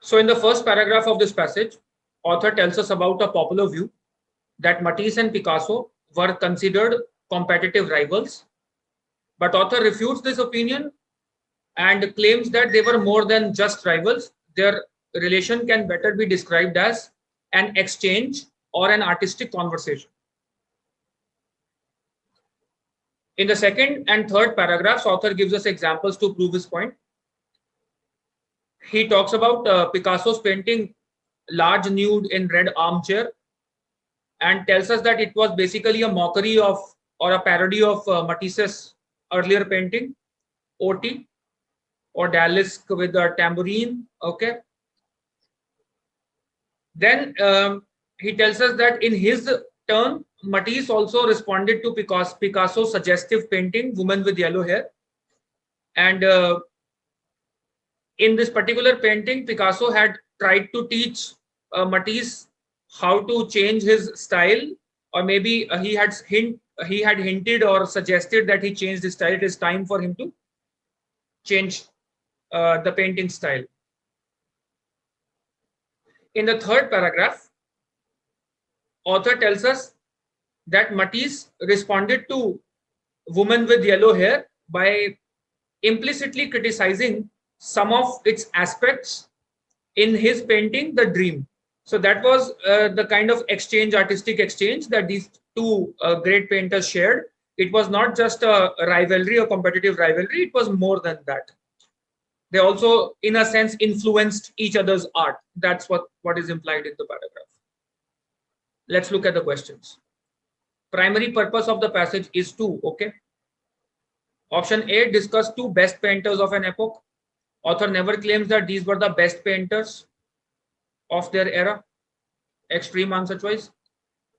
So in the first paragraph of this passage, author tells us about a popular view that Matisse and Picasso were considered competitive rivals. But author refutes this opinion and claims that they were more than just rivals. Their relation can better be described as an exchange or an artistic conversation. In the second and third paragraphs, author gives us examples to prove his point. He talks about Picasso's painting Large Nude in Red Armchair and tells us that it was basically a mockery of or a parody of Matisse's earlier painting, OT, or Dallas with a tambourine. Okay. Then he tells us that in his turn, Matisse also responded to Picasso's suggestive painting, Woman with Yellow Hair. And in this particular painting, Picasso had tried to teach Matisse how to change his style, or maybe he had hinted or suggested that he changed his style. It is time for him to change the painting style. In the third paragraph, author tells us that Matisse responded to Woman with Yellow Hair by implicitly criticizing some of its aspects in his painting, The Dream. So that was the kind of exchange, artistic exchange that these two great painters shared. It was not just a rivalry or competitive rivalry, it was more than that. They also, in a sense, influenced each other's art. That's what is implied in the paragraph. Let's look at the questions. Primary purpose of the passage is to, okay. Option A, discuss two best painters of an epoch. Author never claims that these were the best painters of their era. Extreme answer choice.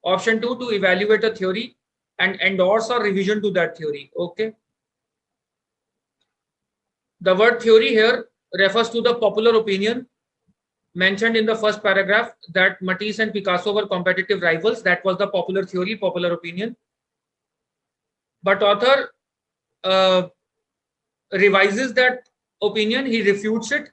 Option 2, to evaluate a theory and endorse a revision to that theory. Okay. The word theory here refers to the popular opinion mentioned in the first paragraph that Matisse and Picasso were competitive rivals. That was the popular theory, popular opinion. But author revises that opinion, he refutes it,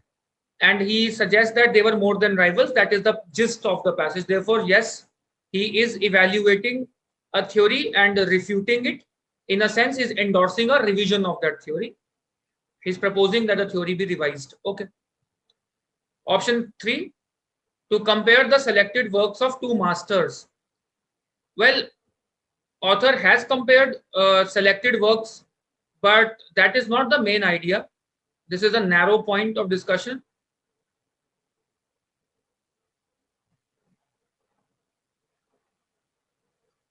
and he suggests that they were more than rivals. That is the gist of the passage. Therefore, yes, he is evaluating a theory and refuting it. In a sense, he's endorsing a revision of that theory. He's proposing that the theory be revised. Okay. Option 3, to compare the selected works of two masters. Well, author has compared selected works, but that is not the main idea. This is a narrow point of discussion.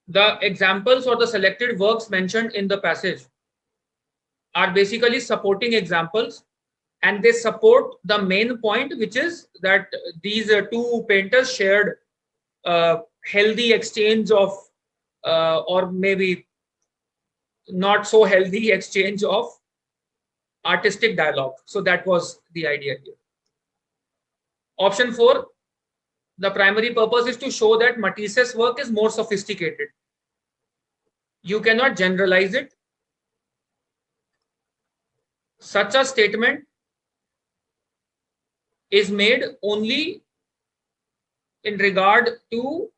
The examples or the selected works mentioned in the passage are basically supporting examples, and they support the main point, which is that these two painters shared healthy exchange of or maybe not so healthy exchange of artistic dialogue. So that was the idea here. Option 4, the primary purpose is to show that Matisse's work is more sophisticated. You cannot generalize it. Such a statement is made only in regard to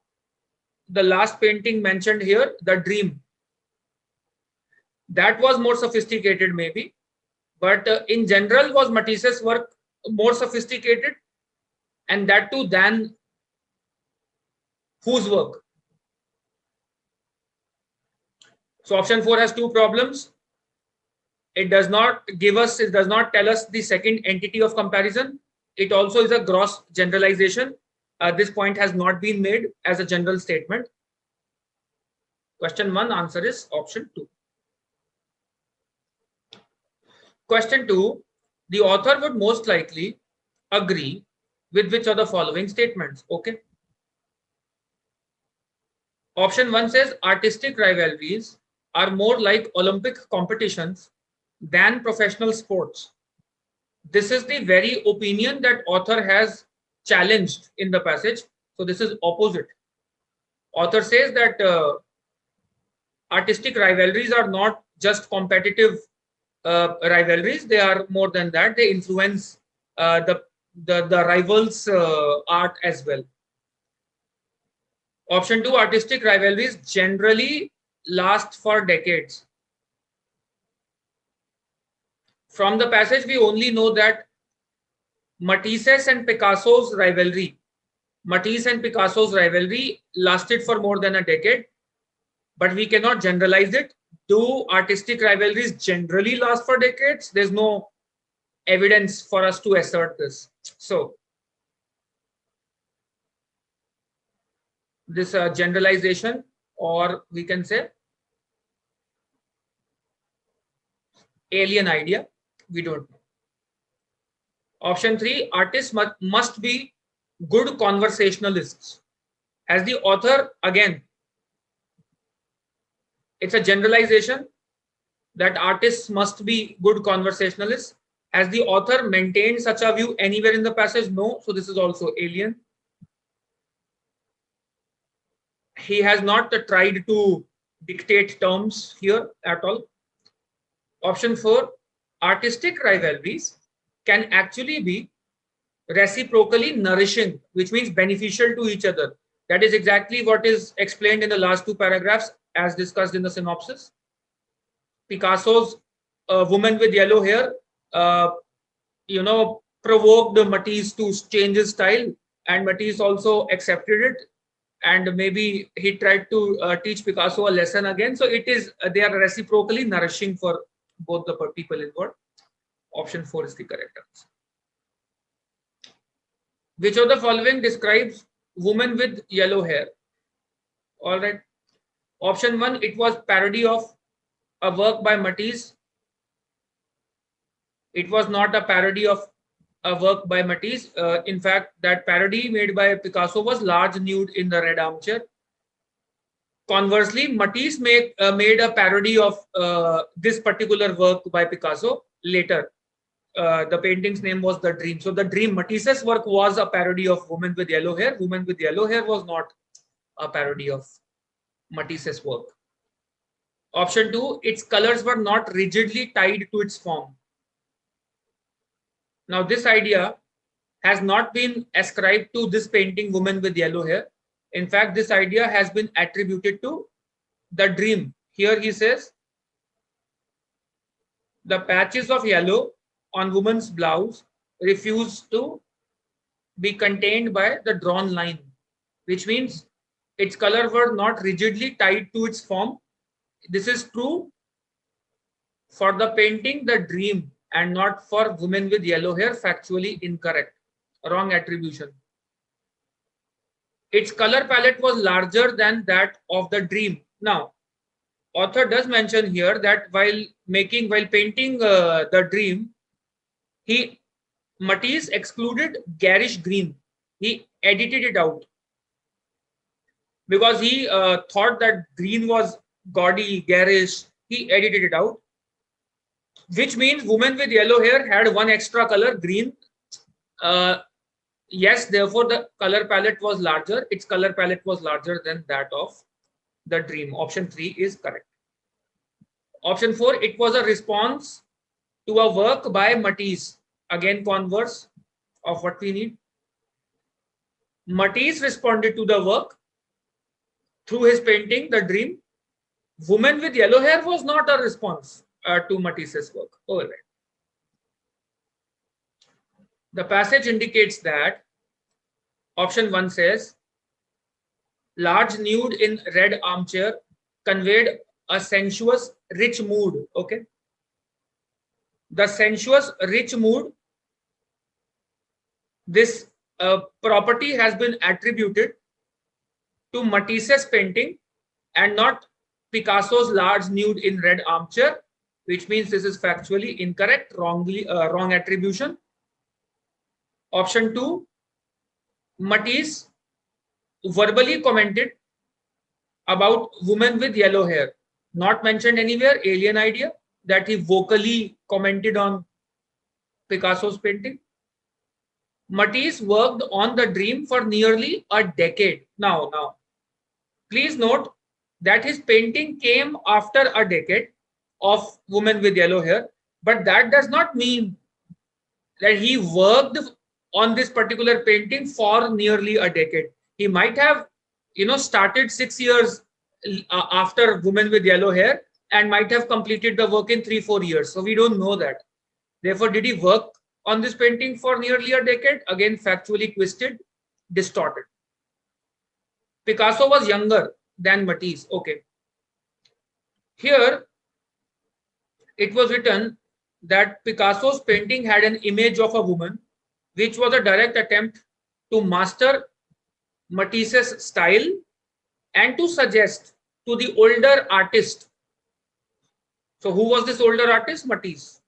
the last painting mentioned here, The Dream. That was more sophisticated maybe, but in general, was Matisse's work more sophisticated, and that too than whose work? So option 4 has two problems. It does not tell us the second entity of comparison. It also is a gross generalization. This point has not been made as a general statement. Question 1, answer is option 2. Question 2, the author would most likely agree with which of the following statements? Okay. Option 1 says artistic rivalries are more like Olympic competitions than professional sports. This is the very opinion that author has challenged in the passage. So this is opposite. Author says that artistic rivalries are not just competitive rivalries. They are more than that. They influence the the rivals art as well. Option 2, artistic rivalries generally last for decades. From the passage, we only know that Matisse's and Picasso's rivalry lasted for more than a decade, but we cannot generalize it. Do artistic rivalries generally last for decades? There's no evidence for us to assert this. So this generalization, or we can say alien idea, we don't know. Option 3, artists must be good conversationalists. As the author, again, it's a generalization that artists must be good conversationalists. Has the author maintained such a view anywhere in the passage? No. So this is also alien. He has not tried to dictate terms here at all. Option 4, artistic rivalries can actually be reciprocally nourishing, which means beneficial to each other. That is exactly what is explained in the last two paragraphs as discussed in the synopsis. Picasso's woman with yellow hair, provoked Matisse to change his style, and Matisse also accepted it. And maybe he tried to teach Picasso a lesson again. So they are reciprocally nourishing for both the people involved. Option 4 is the correct answer. Which of the following describes woman with yellow hair? All right. Option 1, it was parody of a work by Matisse. It was not a parody of a work by Matisse. In fact, that parody made by Picasso was large nude in the red armchair. Conversely, Matisse made a parody of this particular work by Picasso later. The painting's name was The Dream. So The Dream, Matisse's work, was a parody of Woman with Yellow Hair. Woman with Yellow Hair was not a parody of Matisse's work. Option 2, its colors were not rigidly tied to its form. Now, this idea has not been ascribed to this painting, Woman with Yellow Hair. In fact, this idea has been attributed to The Dream. Here he says, the patches of yellow on woman's blouse refuse to be contained by the drawn line, which means its color were not rigidly tied to its form. This is true for the painting The Dream and not for Women with Yellow Hair. Factually incorrect. Wrong attribution. Its color palette was larger than that of The Dream. Now, author does mention here that while painting The Dream, Matisse excluded garish green. He edited it out because he thought that green was gaudy, garish. He edited it out, which means Woman with Yellow Hair had one extra color, green. Yes, therefore the color palette was larger. Its color palette was larger than that of The Dream. Option 3 is correct. Option 4, it was a response to a work by Matisse. Again, converse of what we need. Matisse responded to the work through his painting, The Dream. Woman with Yellow Hair was not a response to Matisse's work. All right. The passage indicates that option 1 says, large nude in red armchair conveyed a sensuous, rich mood. Okay. The sensuous, rich mood, this property has been attributed to Matisse's painting and not Picasso's large nude in red armchair, which means this is factually incorrect, wrong attribution. Option 2, Matisse verbally commented about women with yellow hair. Not mentioned anywhere, alien idea, that he vocally commented on Picasso's painting. Matisse worked on The Dream for nearly a decade. Now, please note that his painting came after a decade of Women with Yellow Hair, but that does not mean that he worked on this particular painting for nearly a decade. He might have, started 6 years after Woman with Yellow Hair and might have completed the work in 3-4 years. So we don't know that. Therefore, did he work on this painting for nearly a decade? Again, factually twisted, distorted. Picasso was younger than Matisse. Okay. Here, it was written that Picasso's painting had an image of a woman, which was a direct attempt to master Matisse's style and to suggest to the older artist. So who was this older artist? Matisse.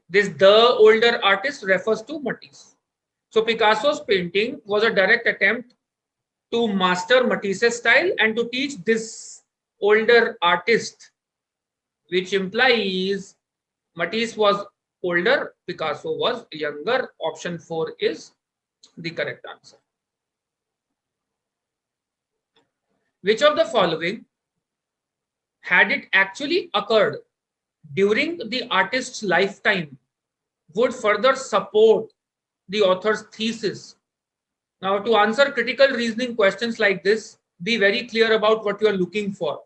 The older artist refers to Matisse. So Picasso's painting was a direct attempt to master Matisse's style and to teach this older artist, which implies Matisse was older, Picasso was younger. Option 4 is the correct answer. Which of the following, had it actually occurred during the artist's lifetime, would further support the author's thesis? Now, to answer critical reasoning questions like this, be very clear about what you are looking for.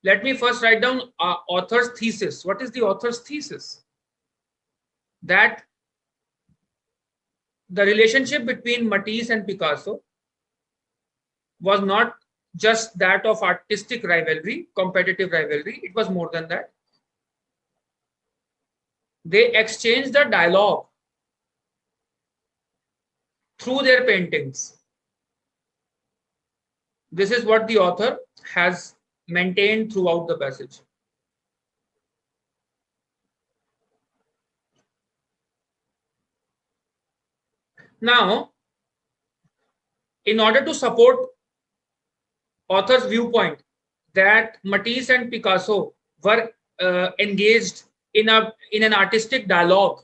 Let me first write down author's thesis. What is the author's thesis? That the relationship between Matisse and Picasso was not just that of artistic rivalry, competitive rivalry. It was more than that. They exchanged a dialogue through their paintings. This is what the author has maintained throughout the passage. Now, in order to support author's viewpoint that Matisse and Picasso were engaged in an artistic dialogue,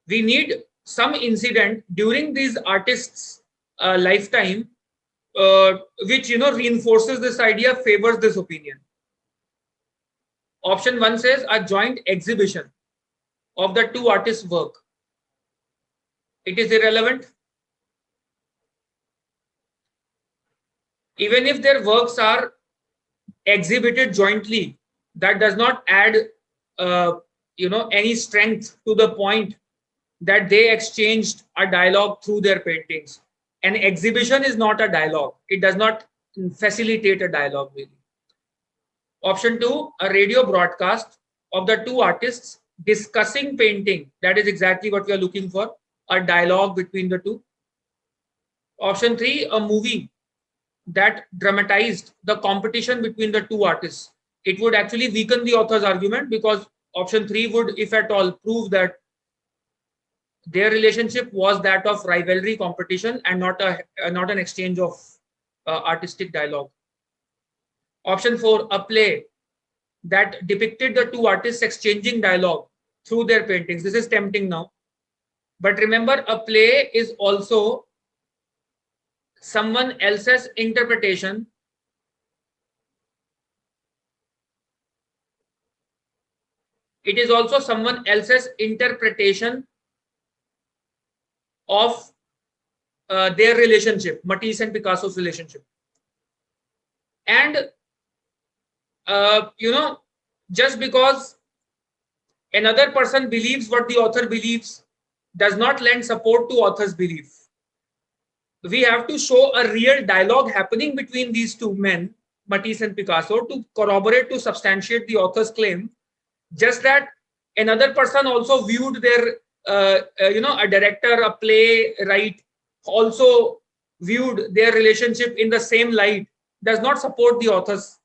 we need some incident during these artists' lifetime which reinforces this idea, favors this opinion. Option 1 says a joint exhibition of the two artists' work. It is irrelevant. Even if their works are exhibited jointly, that does not add any strength to the point that they exchanged a dialogue through their paintings. An exhibition is not a dialogue. It does not facilitate a dialogue, really. Option 2, a radio broadcast of the two artists discussing painting. That is exactly what we are looking for, a dialogue between the two. Option 3, a movie that dramatized the competition between the two artists. It would actually weaken the author's argument, because option 3 would, if at all, prove that their relationship was that of rivalry, competition, and not an exchange of artistic dialogue. Option 4, a play that depicted the two artists exchanging dialogue through their paintings. This is tempting now. But remember, a play is also someone else's interpretation it is also someone else's interpretation of their relationship, Matisse and Picasso's relationship. And just because another person believes what the author believes does not lend support to author's belief. We have to show a real dialogue happening between these two men, Matisse and Picasso, to corroborate, to substantiate the author's claim. Just that another person also viewed their, a director, a playwright also viewed their relationship in the same light, does not support the author's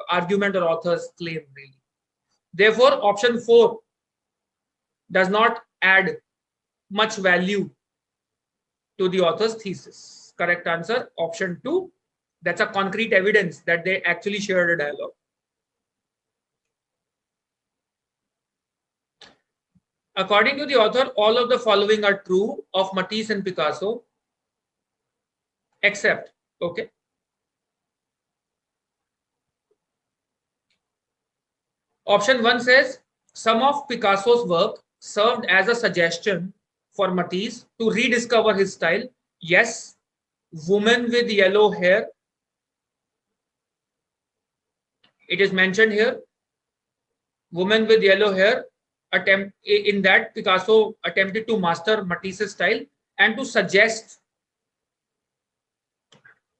argument or author's claim, really. Therefore, option 4 does not add much value to the author's thesis. Correct answer, option 2. That's a concrete evidence that they actually shared a dialogue. According to the author, all of the following are true of Matisse and Picasso, except, okay. Option 1 says some of Picasso's work served as a suggestion for Matisse to rediscover his style? Yes. Woman with yellow hair. It is mentioned here. Woman with yellow hair. In that, Picasso attempted to master Matisse's style and to suggest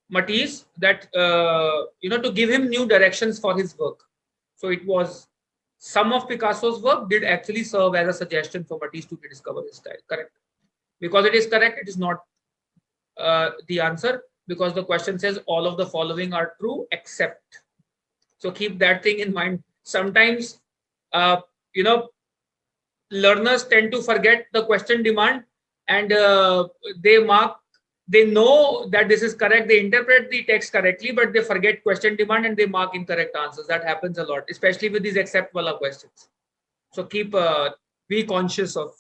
Matisse that to give him new directions for his work. So it was some of Picasso's work did actually serve as a suggestion for Matisse to rediscover his style. Correct. Because it is correct, it is not the answer, because the question says all of the following are true except. So keep that thing in mind. Sometimes learners tend to forget the question demand, and they know that this is correct, they interpret the text correctly, but they forget question demand and they mark incorrect answers. That happens a lot, especially with these except wala questions. So be conscious of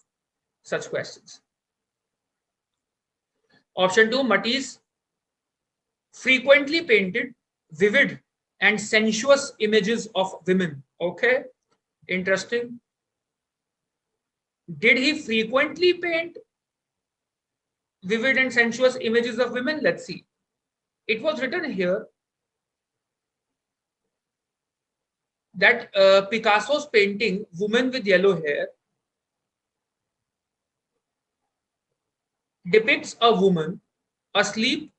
such questions. Option 2, Matisse frequently painted vivid and sensuous images of women. Okay, interesting. Did he frequently paint vivid and sensuous images of women? Let's see. It was written here that Picasso's painting Woman with Yellow Hair depicts a woman asleep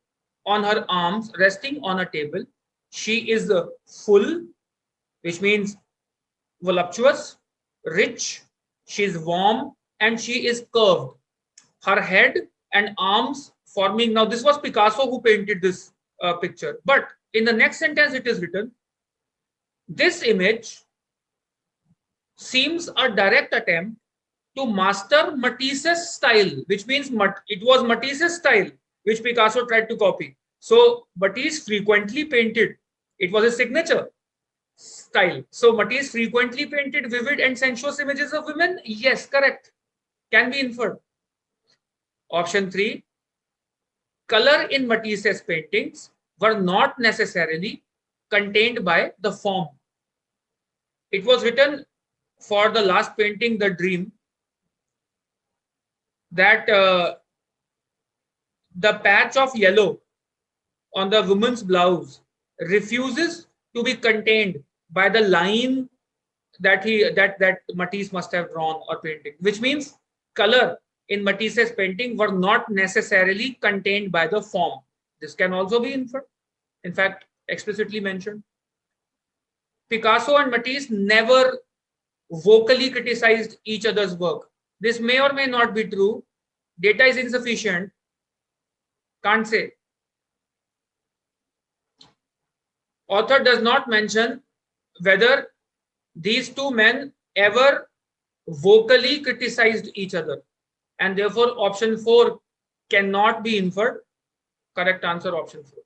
on her arms resting on a table. She is full, which means voluptuous, rich, she is warm, and she is curved. Her head and arms forming. Now, this was Picasso who painted this picture. But in the next sentence, it is written, this image seems a direct attempt to master Matisse's style, which means it was Matisse's style which Picasso tried to copy. So Matisse frequently painted. It was a signature style. So Matisse frequently painted vivid and sensuous images of women. Yes, correct. Can be inferred. Option 3, color in Matisse's paintings were not necessarily contained by the form. It was written for the last painting, The Dream, that the patch of yellow on the woman's blouse refuses to be contained by the line that Matisse must have drawn or painted, which means color in Matisse's painting were not necessarily contained by the form. This can also be inferred. In fact, explicitly mentioned. Picasso and Matisse never vocally criticized each other's work. This may or may not be true. Data is insufficient. Can't say. Author does not mention whether these two men ever vocally criticized each other, and therefore option 4 cannot be inferred. Correct answer, option 4.